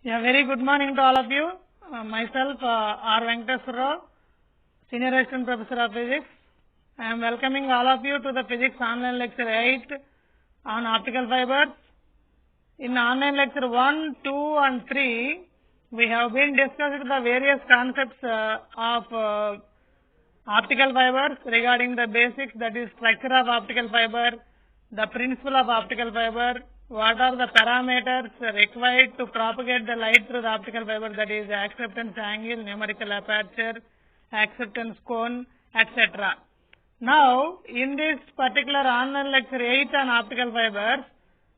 Yeah, very good morning to all of you. Myself, R. Venkateswara Rao, Senior Assistant Professor of Physics. I am welcoming all of you to the Physics Online Lecture 8 on optical fibers. In Online Lecture 1, 2 and 3, we have been discussing the various concepts of optical fibers regarding the basics, that is structure of optical fiber, the principle of optical fiber, what are the parameters required to propagate the light through the optical fiber, that is acceptance angle, numerical aperture, acceptance cone, etc. Now, in this particular online lecture 8 on optical fibers,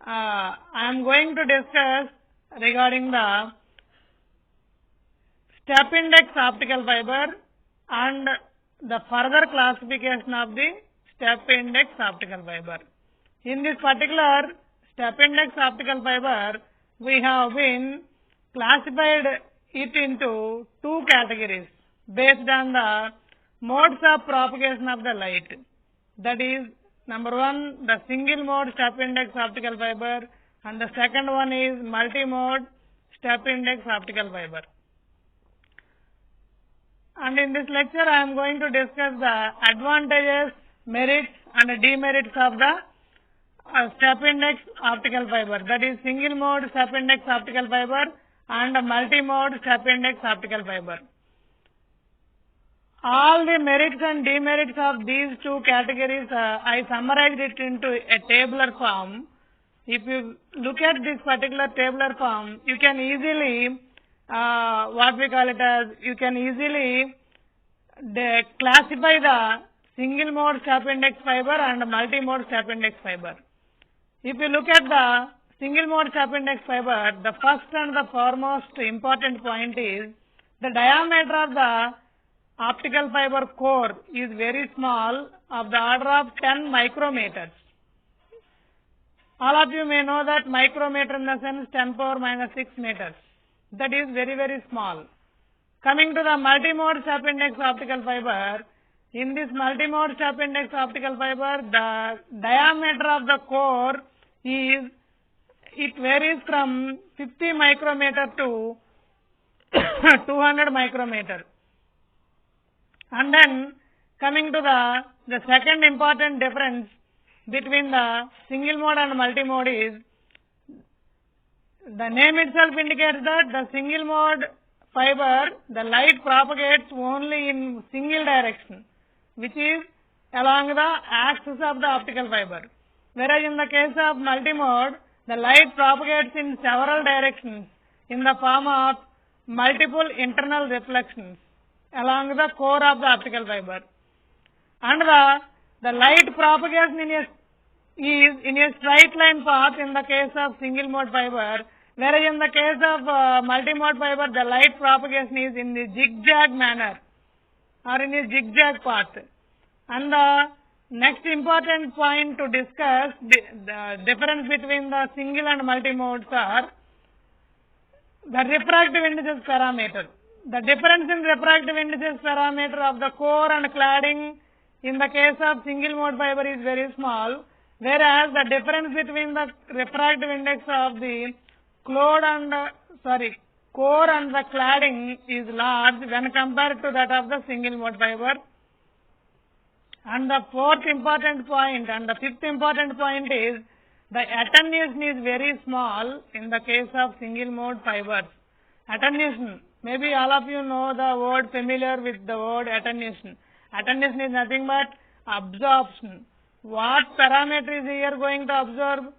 I am going to discuss regarding the step index optical fiber and the further classification of the step index optical fiber. In this particular step index optical fiber, we have been classified it into two categories based on the modes of propagation of the light. That is, number one, the single mode step index optical fiber, and the second one is multi-mode step index optical fiber. And in this lecture, I am going to discuss the advantages, merits and demerits of the step index optical fiber, that is single mode step index optical fiber and multi-mode step index optical fiber. All the merits and demerits of these two categories, I summarized it into a tabular form. If you look at this particular tabular form, you can easily, you can easily classify the single mode step index fiber and multi-mode step index fiber. If you look at the single mode step index fiber, the first and the foremost important point is the diameter of the optical fiber core is very small, of the order of 10 micrometers. All of you may know that micrometer in the sense 10 power minus 6 meters. That is very, very small. Coming to the multi-mode step index optical fiber, in this multi-mode step index optical fiber, the diameter of the core it varies from 50 micrometer to 200 micrometer. And then coming to the second important difference between the single mode and multi-mode is the name itself indicates that the single mode fiber, the light propagates only in single direction, which is along the axis of the optical fiber. Whereas in the case of multi-mode, the light propagates in several directions in the form of multiple internal reflections along the core of the optical fiber. And the light propagation is in a straight line path in the case of single mode fiber, whereas in the case of multi-mode fiber, the light propagation is in the zigzag manner or in a zigzag path. And the next important point to discuss, the difference between the single and multi-modes are the refractive indices parameter. The difference in refractive indices parameter of the core and cladding in the case of single mode fiber is very small, whereas the difference between the refractive index of the core and the cladding is large when compared to that of the single mode fiber. And the fourth important point and the fifth important point is the attenuation is very small in the case of single mode fibers. Attenuation, maybe all of you know the word, familiar with the word attenuation. Attenuation is nothing but absorption. What parameter is here going to absorb?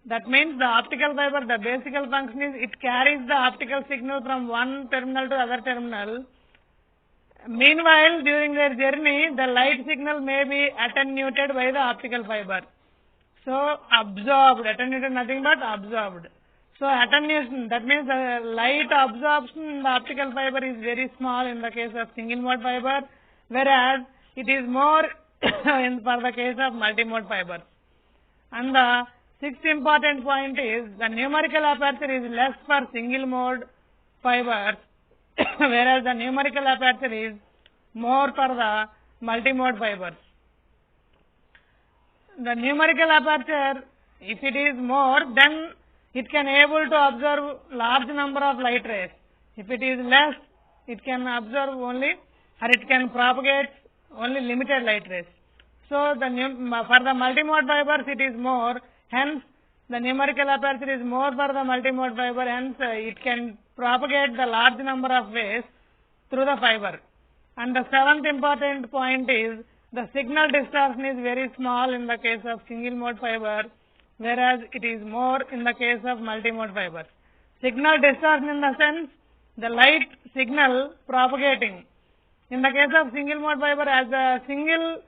That means the optical fiber, the basic function is it carries the optical signal from one terminal to other terminal. Meanwhile, during their journey, the light signal may be attenuated by the optical fiber. So, absorbed, attenuated nothing but absorbed. So, attenuation, that means the light absorption in the optical fiber is very small in the case of single mode fiber, whereas it is more for the case of multi-mode fiber. And the sixth important point is the numerical aperture is less for single mode fibers, whereas the numerical aperture is more for the multi-mode fibers. The numerical aperture, if it is more, then it can able to observe large number of light rays. If it is less, it can observe only, or it can propagate only limited light rays. So for the multimode fibers it is more, hence the numerical aperture is more for the multimode fiber, hence it can propagate the large number of waves through the fiber. And the seventh important point is the signal distortion is very small in the case of single mode fiber, whereas it is more in the case of multimode fibers. Signal distortion in the sense the light signal propagating. In the case of single mode fiber, as the single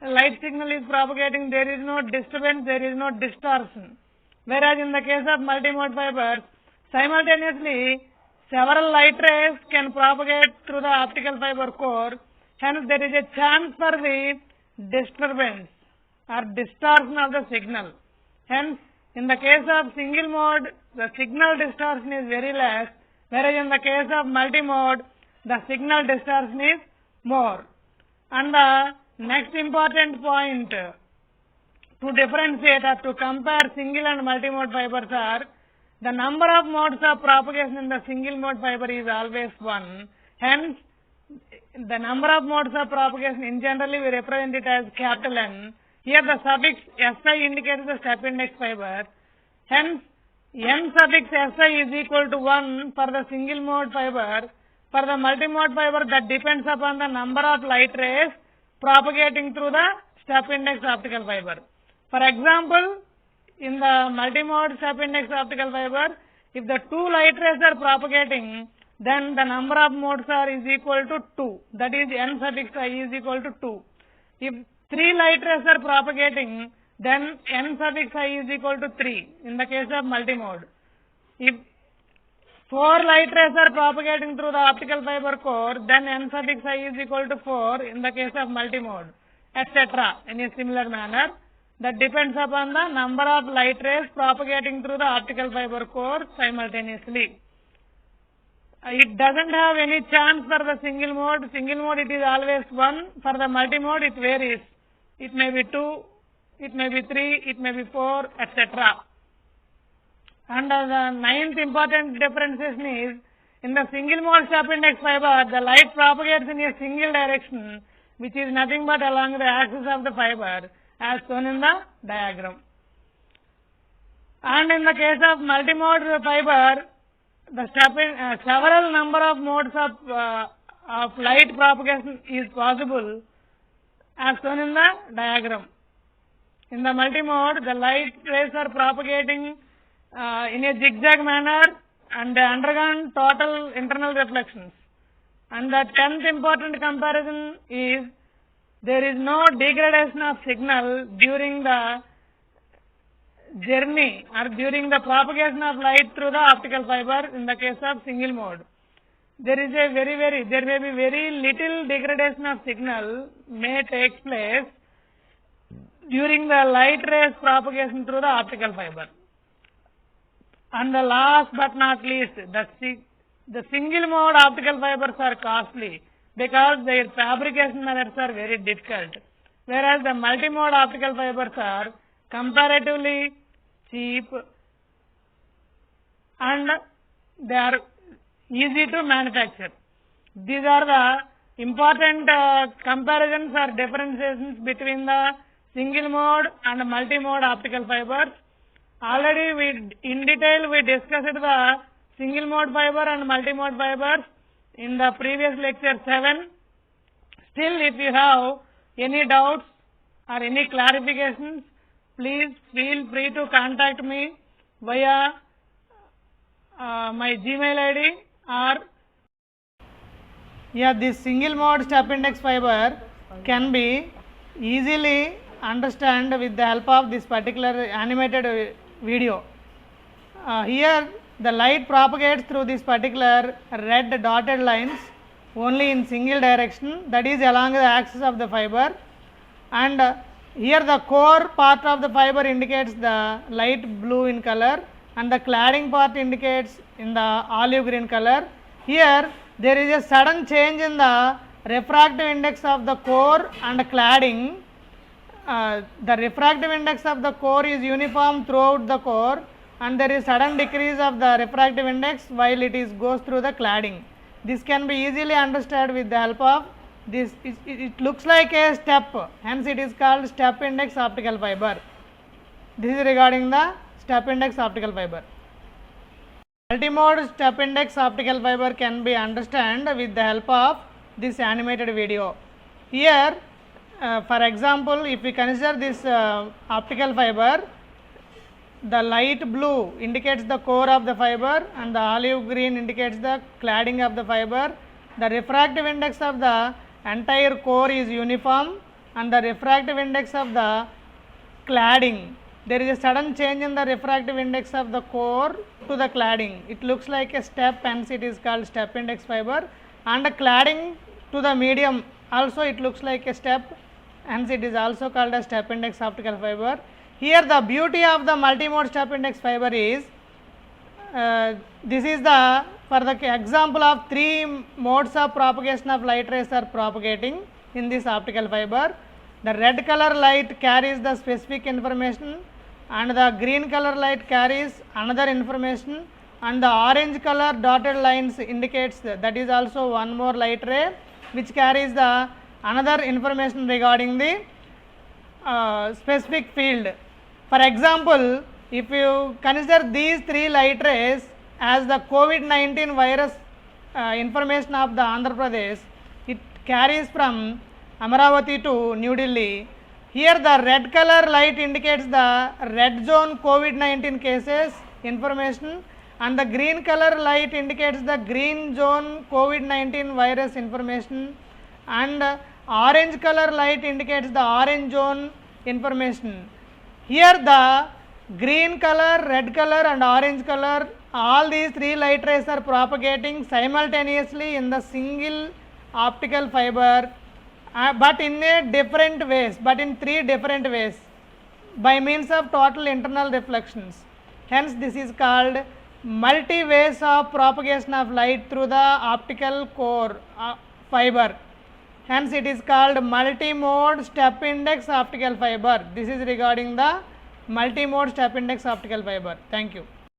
light signal is propagating, there is no disturbance, there is no distortion. Whereas in the case of multimode fibers, simultaneously several light rays can propagate through the optical fiber core, hence there is a chance for the disturbance or distortion of the signal. Hence, in the case of single mode, the signal distortion is very less, whereas in the case of multimode, the signal distortion is more. And the next important point to differentiate or to compare single and multimode fibers are the number of modes of propagation in the single mode fiber is always 1. Hence, the number of modes of propagation in generally we represent it as capital N. Here the suffix Si indicates the step index fiber. Hence, N suffix Si is equal to 1 for the single mode fiber. For the multimode fiber, that depends upon the number of light rays propagating through the step index optical fiber. For example, in the multimode step index optical fiber, if the 2 light rays are propagating, then the number of modes is equal to 2. That is N suffix I is equal to 2. If 3 light rays are propagating, then N suffix I is equal to 3 in the case of multimode. If 4 light rays are propagating through the optical fiber core, then N suffix I is equal to 4 in the case of multimode, etc. in a similar manner. That depends upon the number of light rays propagating through the optical fiber core simultaneously. It doesn't have any chance for the single mode. Single mode it is always 1. For the multimode it varies. It may be 2, it may be 3, it may be 4, etc. And the ninth important differentiation is, in the single mode step index fiber, the light propagates in a single direction, which is nothing but along the axis of the fiber, as shown in the diagram. And in the case of multimode fiber, the several number of modes of light propagation is possible, as shown in the diagram. In the multimode, the light rays are propagating in a zigzag manner and they undergone total internal reflections. And the 10th important comparison is there is no degradation of signal during the journey or during the propagation of light through the optical fiber in the case of single mode. There may be very little degradation of signal may take place during the light rays propagation through the optical fiber. And the last but not least, the single mode optical fibers are costly because their fabrication methods are very difficult, whereas the multimode optical fibers are comparatively cheap and they are easy to manufacture. These are the important comparisons or differentiations between the single mode and multimode optical fibers. Already in detail we discussed the single mode fiber and multimode fibers in the previous lecture 7. Still, if you have any doubts or any clarifications, please feel free to contact me via my Gmail ID or this single mode step index fiber can be easily understand with the help of this particular animated video. Here the light propagates through this particular red dotted lines only in single direction, that is along the axis of the fiber, and here the core part of the fiber indicates the light blue in color and the cladding part indicates in the olive green color. Here there is a sudden change in the refractive index of the core and cladding. The refractive index of the core is uniform throughout the core, and there is sudden decrease of the refractive index while it is goes through the cladding. This can be easily understood with the help of this. It looks like a step, hence it is called step index optical fiber. This is regarding the step index optical fiber. Multimode step index optical fiber can be understood with the help of this animated video. Here, for example, if we consider this optical fiber, the light blue indicates the core of the fiber and the olive green indicates the cladding of the fiber. The refractive index of the entire core is uniform and the refractive index of the cladding, there is a sudden change in the refractive index of the core to the cladding. It looks like a step, hence it is called step index fiber, and the cladding to the medium also it looks like a step, hence it is also called a step index optical fiber. Here the beauty of the multimode step index fiber is, this is the for the example of 3 modes of propagation of light rays are propagating in this optical fiber. The red color light carries the specific information and the green color light carries another information, and the orange color dotted lines indicates that is also one more light ray which carries the another information regarding the specific field. For example, if you consider these 3 light rays as the COVID-19 virus information of the Andhra Pradesh, it carries from Amaravati to New Delhi. Here the red color light indicates the red zone COVID-19 cases information, and the green color light indicates the green zone COVID-19 virus information, and orange color light indicates the orange zone information. Here the green color, red color and orange color, all these 3 light rays are propagating simultaneously in the single optical fiber, but in a different ways, but in 3 different ways by means of total internal reflections. Hence this is called multi ways of propagation of light through the optical core fiber. Hence it is called multi-mode step index optical fiber. This is regarding the multi-mode step index optical fiber. Thank you.